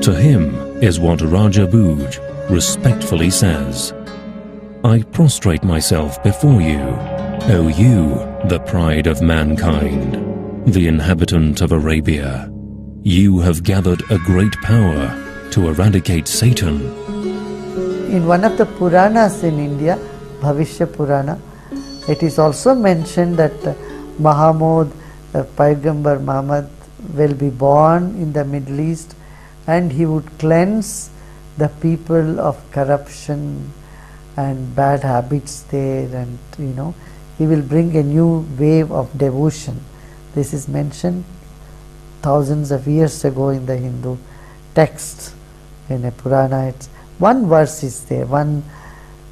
To him is what Raja Bhuj respectfully says, I prostrate myself before you, O you, the pride of mankind, the inhabitant of Arabia. You have gathered a great power to eradicate Satan. In one of the Puranas in India, Bhavishya Purana, it is also mentioned that Mahamud, Paigambar Muhammad, will be born in the Middle East and he would cleanse the people of corruption and bad habits there, and he will bring a new wave of devotion. This is mentioned thousands of years ago in the Hindu text. In a Purana, one verse is there, one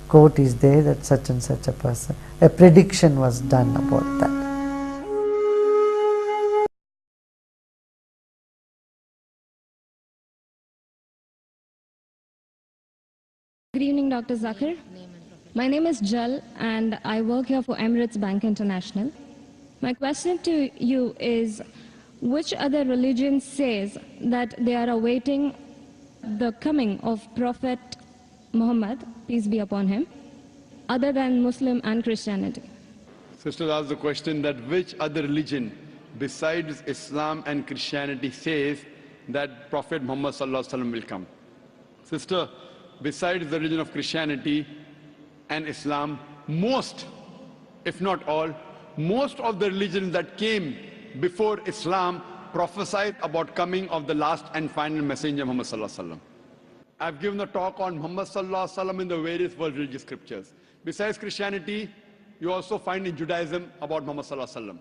quote is there that such and such a person, a prediction was done about that. Good evening, Dr. Zakir. My name is Jal and I work here for Emirates Bank International. My question to you is, which other religion says that they are awaiting the coming of Prophet Muhammad, peace be upon him, other than Muslim and Christianity? Sister asked the question that which other religion besides Islam and Christianity says that Prophet Muhammad will come. Sister, besides the religion of Christianity and Islam, most, if not all, most of the religions that came before Islam prophesied about coming of the last and final messenger Muhammad. I've given a talk on Muhammad in the various world religious scriptures. Besides Christianity, you also find in Judaism about Muhammad.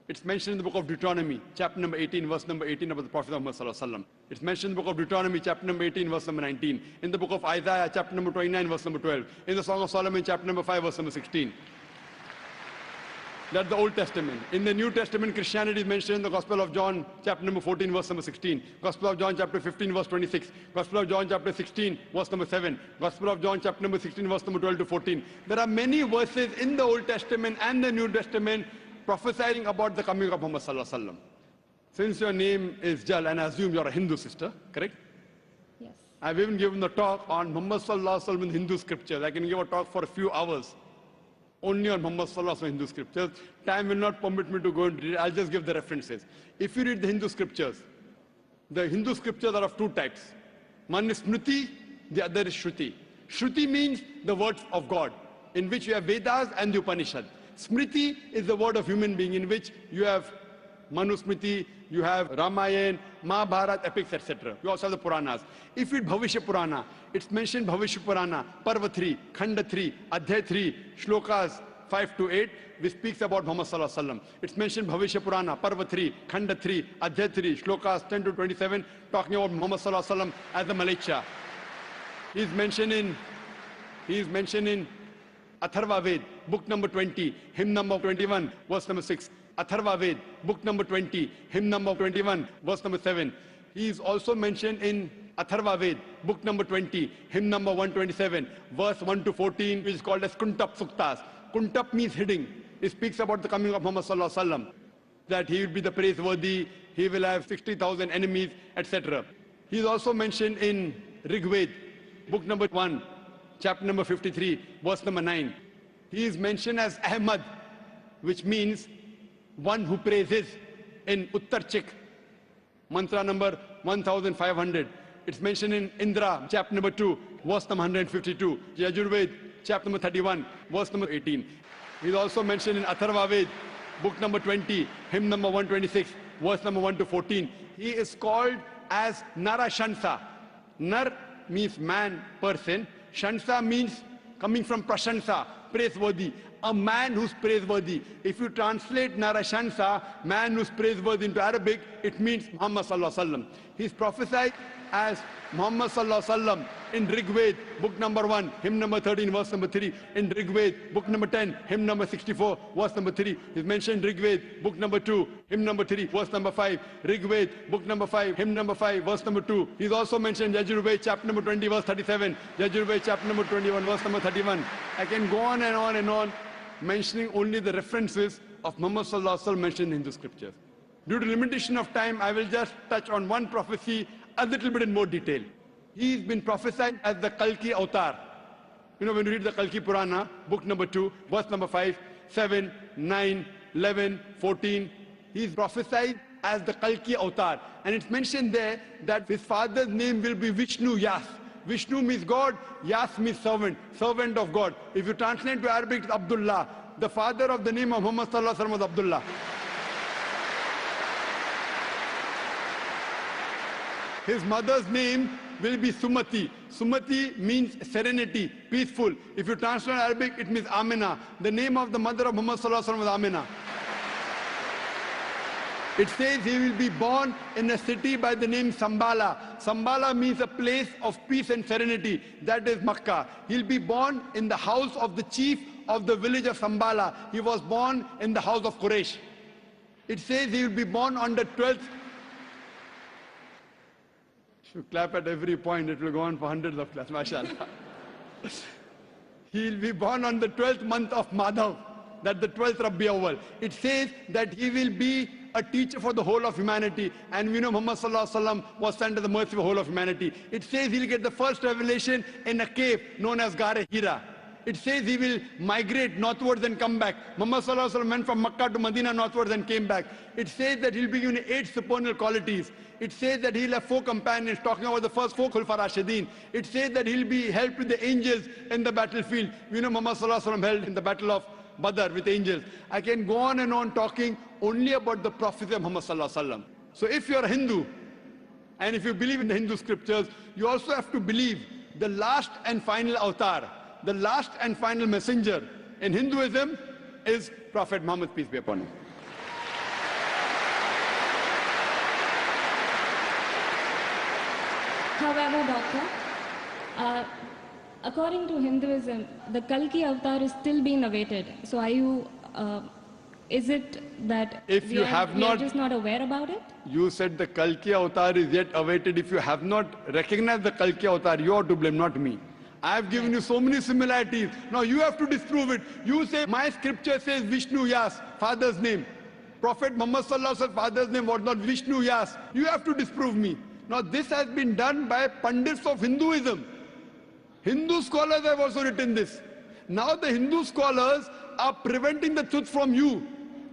It's mentioned in the book of Deuteronomy, chapter number 18, verse number 18 about the Prophet of Muhammad. It's mentioned in the book of Deuteronomy, chapter number 18, verse number 19. In the book of Isaiah, chapter number 29, verse number 12. In the Song of Solomon, chapter number 5, verse number 16. That's the Old Testament. In the New Testament, Christianity is mentioned in the Gospel of John, chapter number 14, verse number 16. Gospel of John, chapter 15, verse 26. Gospel of John, chapter 16, verse number 7. Gospel of John, chapter number 16, verse number 12 to 14. There are many verses in the Old Testament and the New Testament prophesying about the coming of Muhammad. Since your name is Jal, and I assume you're a Hindu sister, correct? Yes. I've even given a talk on Muhammad in Hindu scriptures. I can give a talk for a few hours only on Muhammad in Hindu scriptures. Time will not permit me to go into it. I'll just give the references. If you read the Hindu scriptures are of two types. One is Smriti, the other is Shruti. Shruti means the words of God, in which you have Vedas and the Upanishad. Smriti is the word of human being, in which you have Manusmriti, you have Ramayana, Mahabharata, epics, etc. You also have the Puranas. If you read Bhavishya Purana, it's mentioned Bhavishya Purana, Parva 3, Khanda 3, Adhyay 3, Shlokas 5 to 8, which speaks about Muhammad. It's mentioned Bhavishya Purana, Parva 3, Khanda 3, Adhyay 3, Shlokas 10 to 27, talking about Muhammad as a Malacha. He is mentioned in Atharva Ved, book number 20, hymn number 21, verse number 6. Atharva Ved, book number 20, hymn number 21, verse number 7. He is also mentioned in Atharva Ved, book number 20, hymn number 127, verse 1 to 14, which is called as Kuntap Suktas. Kuntap means hidden. It speaks about the coming of Muhammad, that he will be the praiseworthy, he will have 60,000 enemies, etc. He is also mentioned in Rig Ved, book number 1, chapter number 53, verse number 9. He is mentioned as Ahmad, which means one who praises, in Uttarchik, mantra number 1500. It's mentioned in Indra, chapter number 2, verse number 152. Yajurved, chapter number 31, verse number 18. He's also mentioned in Atharva Ved, book number 20, hymn number 126, verse number 1 to 14. He is called as Narashansa. Nar means man, person. Shansa means coming from Prashansa, praiseworthy. A man who's praiseworthy. If you translate Narashansa, man who's praiseworthy, into Arabic, it means Muhammad. He's prophesied as Muhammad in Rig Ved, book number 1, hymn number 13, verse number 3. In Rig Ved, book number 10, hymn number 64, verse number 3. He's mentioned Rig Ved, book number 2, hymn number 3, verse number 5. Rig Ved, book number 5, hymn number 5, verse number 2. He's also mentioned Yajurved, chapter number 20, verse 37. Yajurved, chapter number 21, verse number 31. I can go on and on and on, mentioning only the references of Muhammad mentioned in the scriptures. Due to limitation of time, I will just touch on one prophecy a little bit in more detail. He's been prophesied as the Kalki Avatar. You know, when you read the Kalki Purana, book number 2, verse number 5, 7, 9, 11, 14, he's prophesied as the Kalki Avatar. And it's mentioned there that his father's name will be Vishnu Yas. Vishnu means God, Yas means servant, servant of God. If you translate to Arabic, it's Abdullah. The father of the name of Muhammad Sallallahu Alaihi Wasallam was Abdullah. His mother's name will be Sumati. Sumati means serenity, peaceful. If you translate Arabic, it means Amina. The name of the mother of Muhammad Sallallahu Alaihi Wasallam was Amina. It says he will be born in a city by the name Sambala. Sambala means a place of peace and serenity. That is Makkah. He'll be born in the house of the chief of the village of Sambala. He was born in the house of Quraysh. It says he will be born on the 12th. If you clap at every point, it will go on for hundreds of claps, mashallah. He'll be born on the 12th month of Madhav. That the 12th Rabi Awwal. It says that he will be a teacher for the whole of humanity. And we know Muhammad Sallallahu Alaihi Wasallam was sent as the mercy for the whole of humanity. It says he'll get the first revelation in a cave known as Gare Hira. It says he will migrate northwards and come back. Muhammad Sallallahu Alaihi Wasallam went from Makkah to Medina northwards and came back. It says that he'll be given 8 supernal qualities. It says that he'll have 4 companions, talking about the first 4 Khulfa Rashidin. It says that he'll be helped with the angels in the battlefield. We know Muhammad Sallallahu Alaihi Wasallam held in the battle of Badr with angels. I can go on and on talking only about the prophecy of Muhammad Sallallahu Alaihi Wasallam. So if you're a Hindu, and if you believe in the Hindu scriptures, you also have to believe the last and final avatar, the last and final messenger in Hinduism is Prophet Muhammad, peace be upon him. However, Doctor, according to Hinduism, the Kalki avatar is still being awaited. So are you, is it that If you have we are not- just not aware about it? You said the Kalki avatar is yet awaited. If you have not recognized the Kalki avatar, you are to blame, not me. I have given you so many similarities. Now you have to disprove it. You say, my scripture says Vishnu Yas, father's name. Prophet Muhammad Sallallahu Alaihi Wasallam, father's name was not Vishnu Yas. You have to disprove me. Now this has been done by Pandits of Hinduism. Hindu scholars have also written this. Now the Hindu scholars are preventing the truth from you.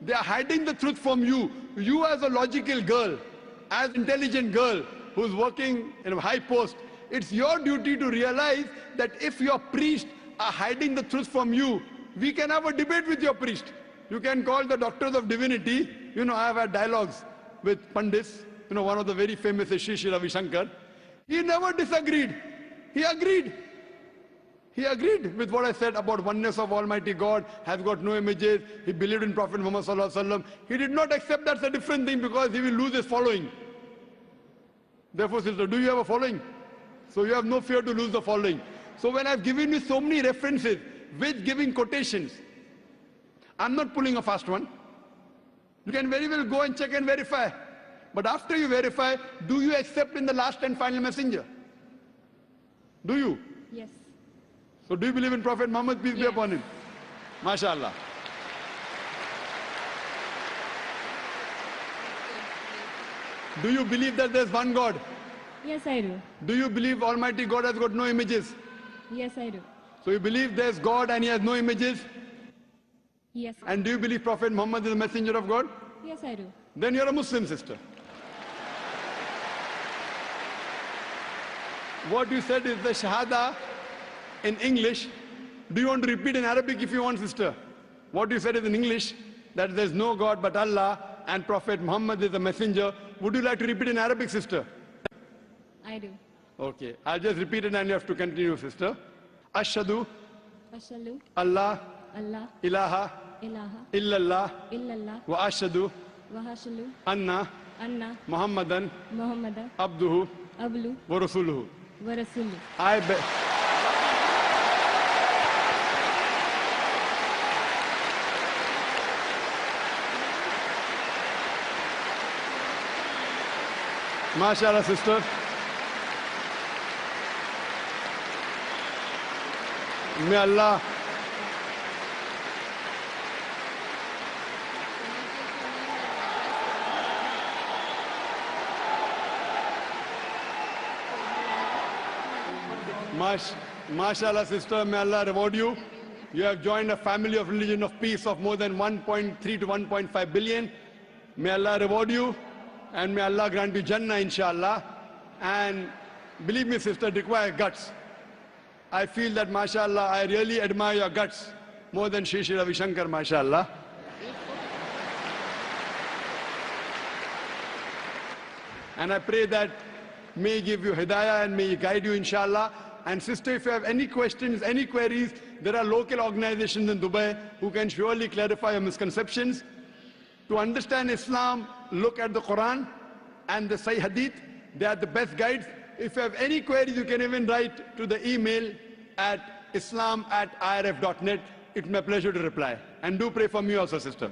They are hiding the truth from you. You as a logical girl, as an intelligent girl who's working in a high post, it's your duty to realize that if your priests are hiding the truth from you, we can have a debate with your priest. You can call the doctors of divinity. You know, I have had dialogues with Pandits. You know, one of the very famous is Sri Ravi Shankar. He never disagreed. He agreed. He agreed with what I said about oneness of Almighty God, has got no images. He believed in Prophet Muhammad Sallallahu Alaihi Wasallam. He did not accept that's a different thing because he will lose his following. Therefore, sister, do you have a following? So you have no fear to lose the following. So when I've given you so many references with giving quotations, I'm not pulling a fast one. You can very well go and check and verify. But after you verify, do you accept in the last and final messenger? Do you? Yes. So do you believe in Prophet Muhammad, peace be Yes. upon him? MashaAllah. Do you believe that there's one God? Yes, I do. Do you believe Almighty God has got no images? Yes, I do. So you believe there's God and he has no images? Yes. And do you believe Prophet Muhammad is a messenger of God? Yes, I do. Then you're a Muslim, sister. What you said is the Shahada in English. Do you want to repeat in Arabic if you want, sister? What you said is in English, that there's no God but Allah and Prophet Muhammad is a messenger. Would you like to repeat in Arabic, sister? I do. Okay, I'll just repeat it and you have to continue, sister. Ashhadu Ashalu Allah Allah ilaha ilaha illallah illallah wa ashhadu wa hashalu anna anna Muhammadan Muhammadan abduhu ablu wa rasuluhu. wa rasulu. I be MashaAllah, sister. May Allah MashaAllah, sister, may Allah reward you. You have joined a family of religion of peace of more than 1.3 to 1.5 billion. May Allah reward you, and may Allah grant you Jannah, inshallah. And believe me, sister, it requires guts. I feel that, mashallah, I really admire your guts more than Shri Shri Ravi Shankar, mashallah. And I pray that may He give you hidayah and may He guide you, inshallah. And sister, if you have any questions, any queries, there are local organizations in Dubai who can surely clarify your misconceptions. To understand Islam, look at the Quran and the Sahih Hadith. They are the best guides. If you have any queries, you can even write to the email at islam@irf.net. It's my pleasure to reply. And do pray for me also, sister.